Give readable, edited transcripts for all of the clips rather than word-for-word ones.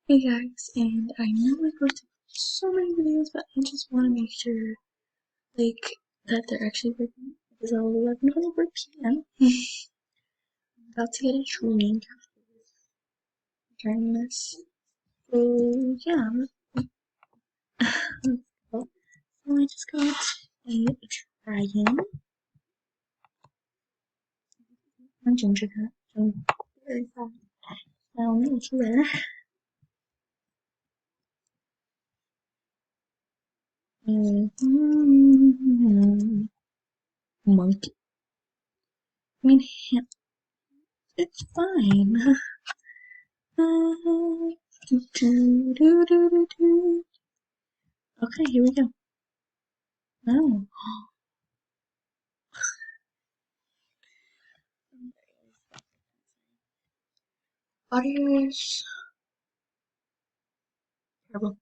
Hey guys, and I know I posted so many videos, but I just want to make sure, that they're actually working. It is 11:24 p.m. I'm about to get a drink during this. So yeah, so I just got a dragon, a ginger cat, so very sad. It's rare. Monkey. I mean, it's fine. Okay, here we go. Oh. Audio's terrible.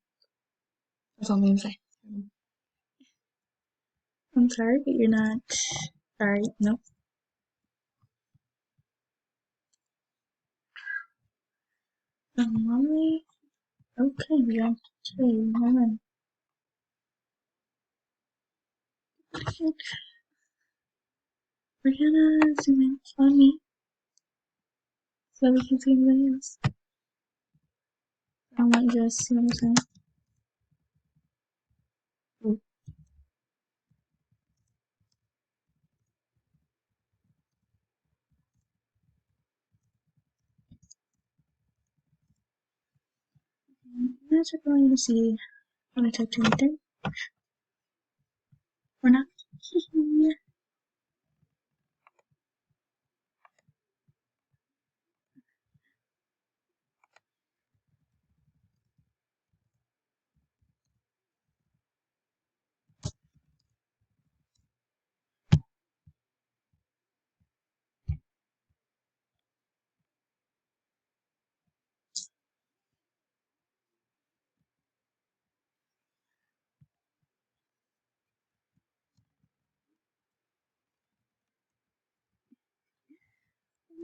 That's all I'm gonna say. I'm sorry, but you're not. Sorry, no. Mommy. Okay, we got two. Hold on. We're gonna zoom in on me so we can see everybody else. I don't want you guys to see what I'm saying. Ooh. You guys are probably gonna see when I type to anything. Or not.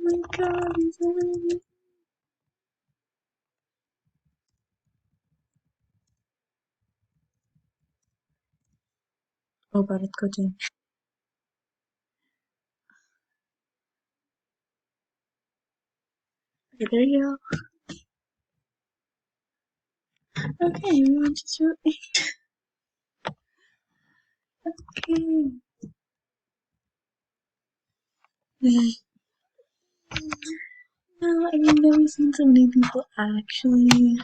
Oh my god, he's amazing. Oh, but it's good too. Okay, there you go. Okay, everyone just wrote me. Okay. No, I've never seen so many people actually.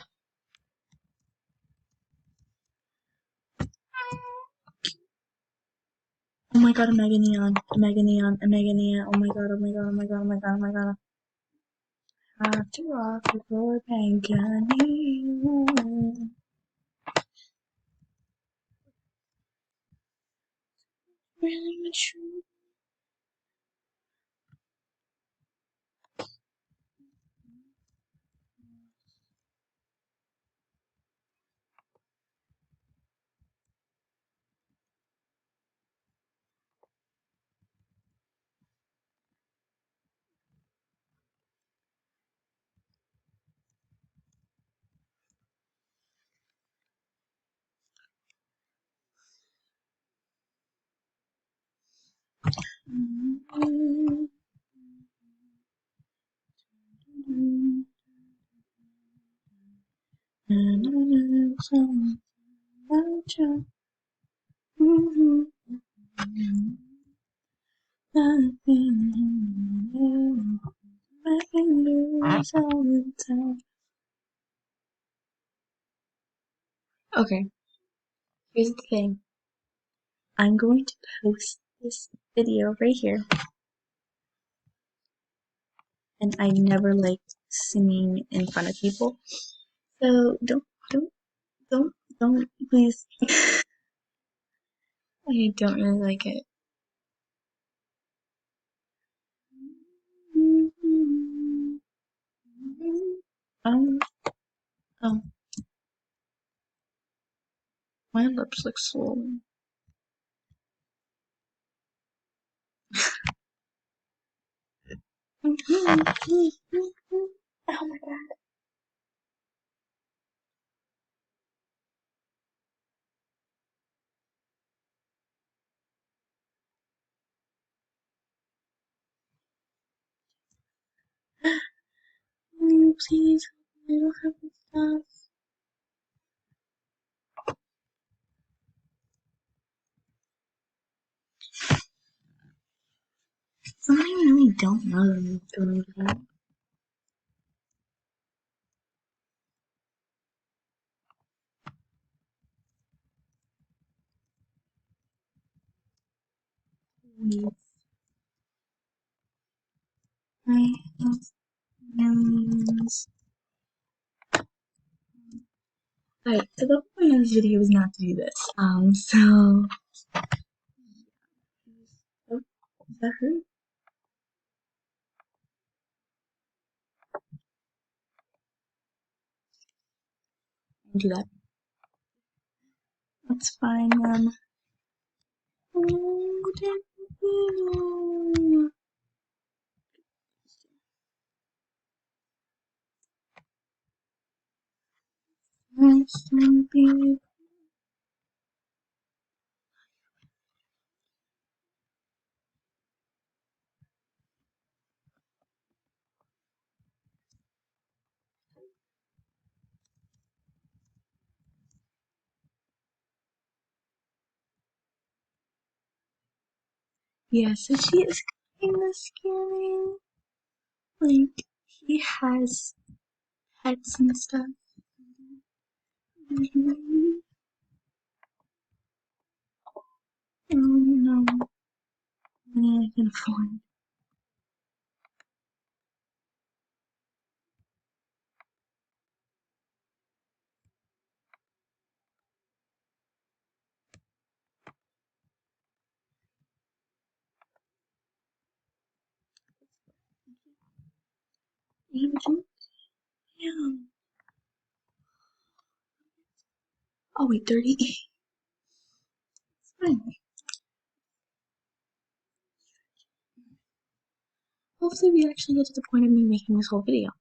Oh my god, a Mega Neon, a Mega Neon, a Mega Neon. Oh my god, oh my god, oh my god, oh my god, oh my god. I have to rock before Mega Neon. Really mature. Okay, here's the thing. I'm going to post this video right here, and I never liked singing in front of people. So don't, please. I don't really like it. Um, um, my lips look swollen. Oh my god. Oopsies. I don't have the stuff. Something I really don't know that I'm going to do. I have millions. Alright, so the point of this video is not to do this. So... Oh, is that her? Do that. That's fine, Oh, no. Yeah, so she is kind of scary. Like, he has pets and stuff. Oh no, money I can afford. Yeah. Oh wait, 30. It's fine. Hopefully we actually get to the point of me making this whole video.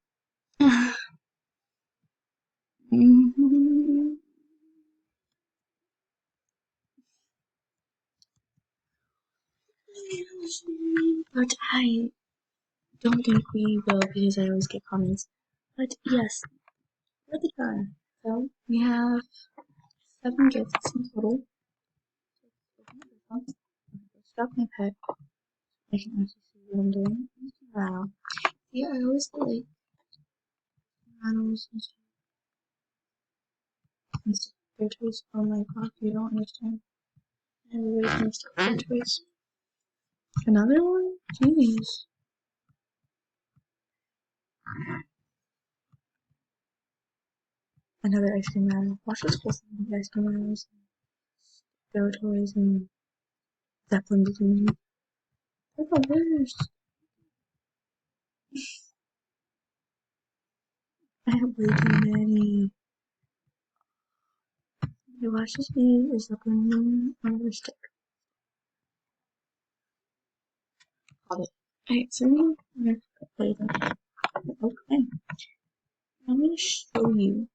But I don't think we will because I always get comments. But yes, we're done. So we have 7 gifts in total. Stop my pet. I can actually see what I'm doing. Wow. Yeah, I always get like animals and stuff. Their toys on my clock. You don't understand. I have a way to mess up their toys. Another one? Jeez. Another ice cream man. Watch this whole thing of ice cream mans, their toys, and Zeppelin between them. They're the worst. I have way too many. You watch this video is Zeppelin on the stick. Got it. Alright, so I'm gonna play them. Okay. I'm gonna show you.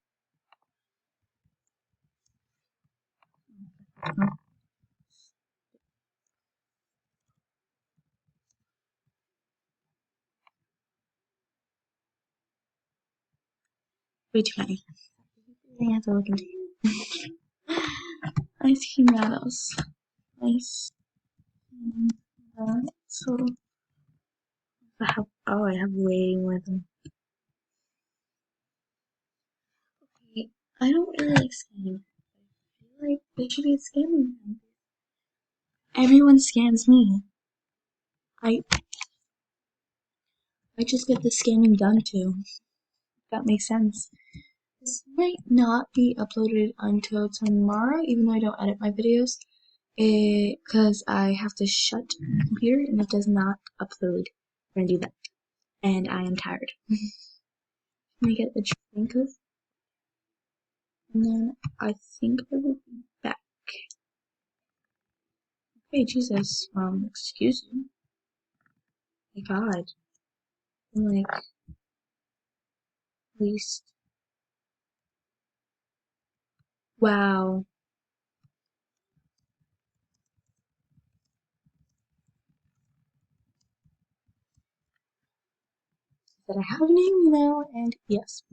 Way too many. I have to look into ice cream rattles. Ice cream rattles. So I have way more of them. Okay, I don't really like scamming. I feel like they should be scamming them. Everyone scams me. I just get the scamming done too. If that makes sense. This might not be uploaded until tomorrow, even though I don't edit my videos. Because I have to shut my computer and it does not upload when I do that. And I am tired. Let me get the drink of, and then I think I will be back. Hey, Jesus, excuse you. My God. I'm like, at least, wow. that I have a name now, and yes.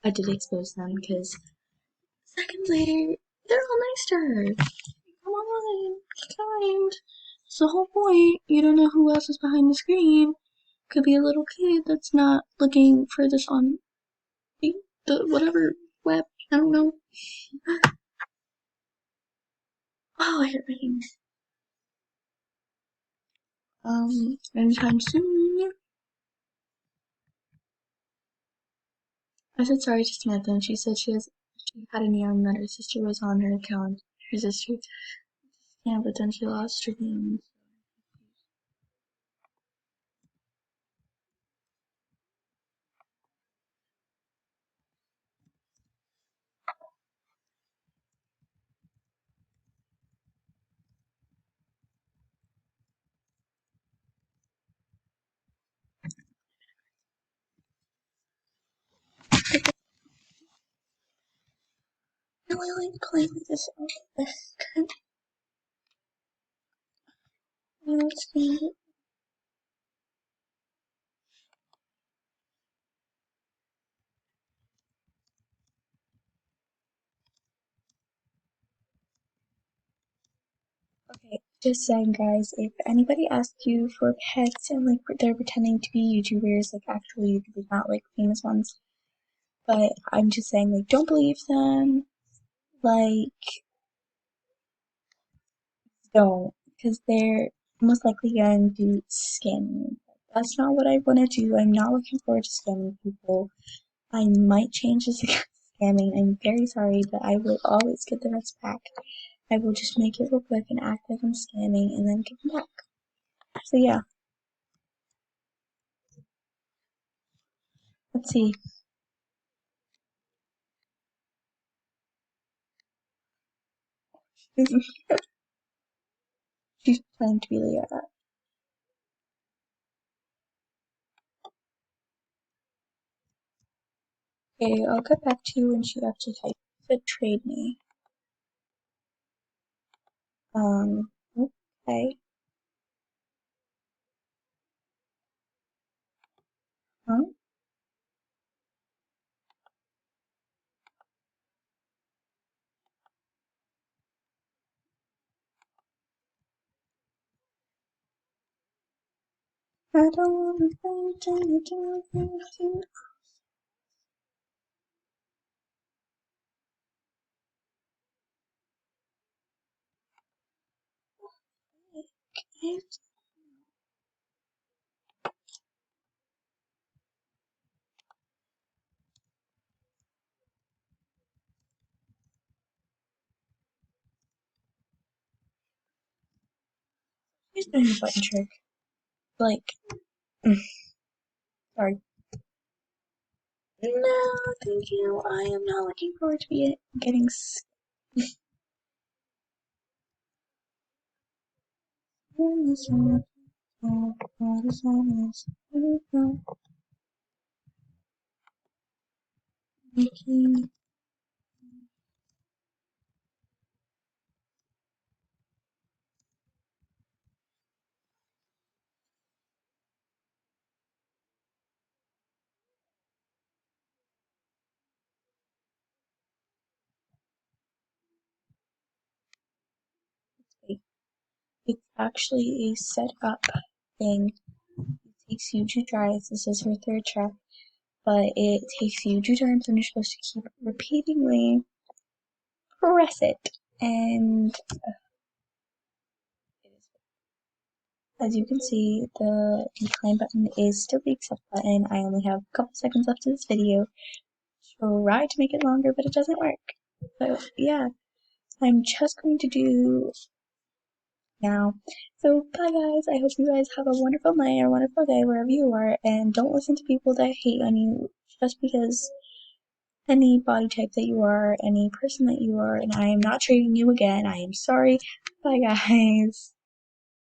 I did expose them because seconds later, they're all nice to her. Come on, be kind. It's the whole point. You don't know who else is behind the screen. Could be a little kid that's not looking for this on the whatever web. I don't know. Oh, I hate reading. Anytime soon. I said sorry to Samantha, and she said she had a name that her sister was on her account. Her sister, yeah, but then she lost her name. I really like playing with this. Let's see. Okay, just saying, guys, if anybody asks you for pets and like they're pretending to be YouTubers, like actual YouTubers, not like famous ones, but I'm just saying, like, don't believe them. Like, don't, because they're most likely going to scam you. That's not what I want to do. I'm not looking forward to scamming people. I might change this against scamming. I'm very sorry, but I will always get the rest back. I will just make it real quick and act like I'm scamming and then give them back. So yeah, let's see. She's planning to be Leah. Okay, I'll get back to you when she actually types to trade me. Okay. Huh? I don't wanna think anything. He's doing a button trick. Like, sorry. No, thank you. I am not looking forward to getting making. It's actually a setup thing. It takes you 2 tries. This is her third try, but it takes you 2 times, and you're supposed to keep repeatedly press it. And as you can see, the decline button is still the accept button. I only have a couple seconds left of this video. Try to make it longer, but it doesn't work. So yeah, I'm just going to do now. So bye guys, I hope you guys have a wonderful night or a wonderful day wherever you are, and don't listen to people that hate on you just because any body type that you are, any person that you are, and I am not treating you again. I am sorry. Bye guys.